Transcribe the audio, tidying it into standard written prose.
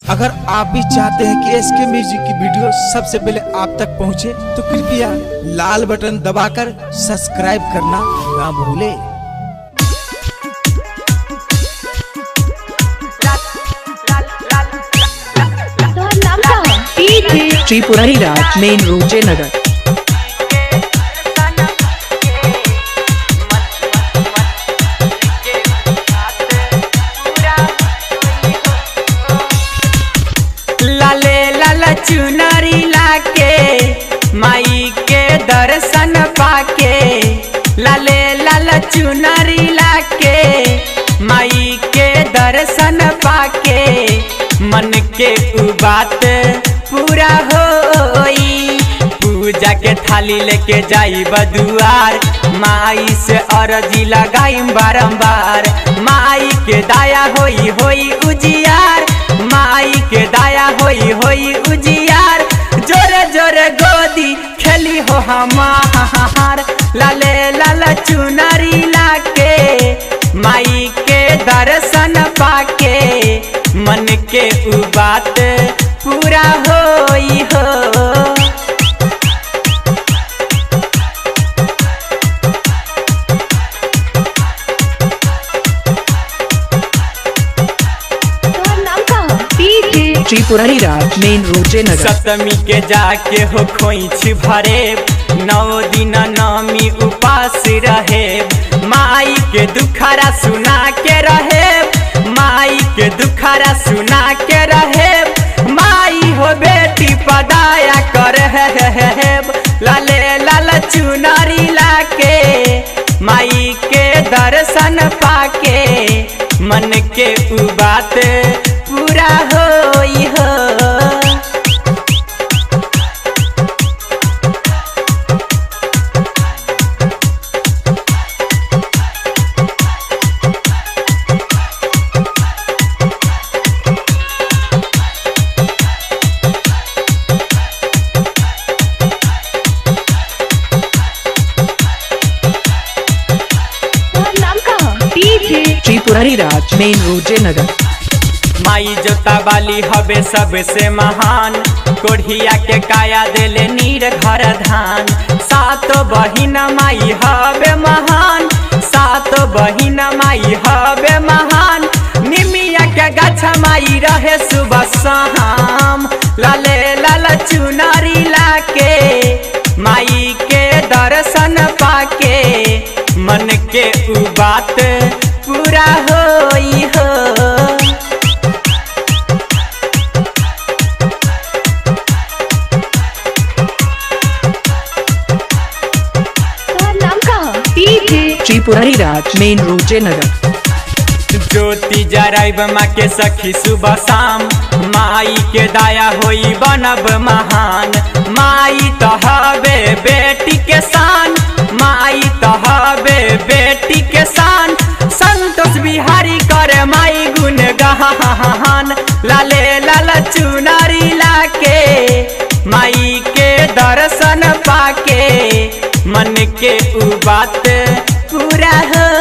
अगर आप भी चाहते हैं कि एसके म्यूजिक की वीडियो सबसे पहले आप तक पहुंचे, तो कृपया लाल बटन दबाकर सब्सक्राइब करना ना भूलें। त्रिपुरारी राज मेन रोड जयनगर। लाले लाला चुनरी लाके माई के दर्शन पाके, लाले लाला चुनरी लाके माई के दर्शन पाके, मन के उ बात पूरा होई। पूजा के थाली लेके जाई बदुआर, माई से अरजी लगाई बारंबार। माई के दाया होई होई उजियार, माई के दाया होई होई उजियार। जोरे जोरे गोदी खेली हो हमार, लाले लाला चुनरी लाके माई के दर्शन पाके, मन के उ बात पूरा होई हो। त्रिपुरारी राज मेन रोड जयनगर। सप्तमी के जाके हो खोइछ भरे, 9 दिन नमी उपास रहे। माई के दुखरा सुना के रहे, माई के दुखरा सुना के रहे। माई हो बेटी पदाया कर लाले लाला चुनरी लाके माई के दर्शन पाके, मन के उ बात पूरा होई हो। त्रिपुरारी राज मेन रोड जयनगर। माई जोता वाली हवे सबसे महान, कोढ़िया के काया देले नीर घर धान। सातो बहिन माई हवे महान, सातो बहिन माई हवे महान। निमिया के गाछ माई रहे सुबह शाम, लाले लाला चुनरी लाके माई के दर्शन पाके, मन के उ बात पूरा होई हो। त्रिपुरारी राज मेन रोड जयनगर। ज्योति जराइब माँ के सखी सुबह शाम, माई के दाया होई बनब महान। माई तो हवे बेटी के शान, माई तो हवे बेटी के शान। संतोष बिहारी करे माई गुण गान, लाले लाला चुनरी लाके माई के दर्शन पाके, मन के उ बात पूरा हो।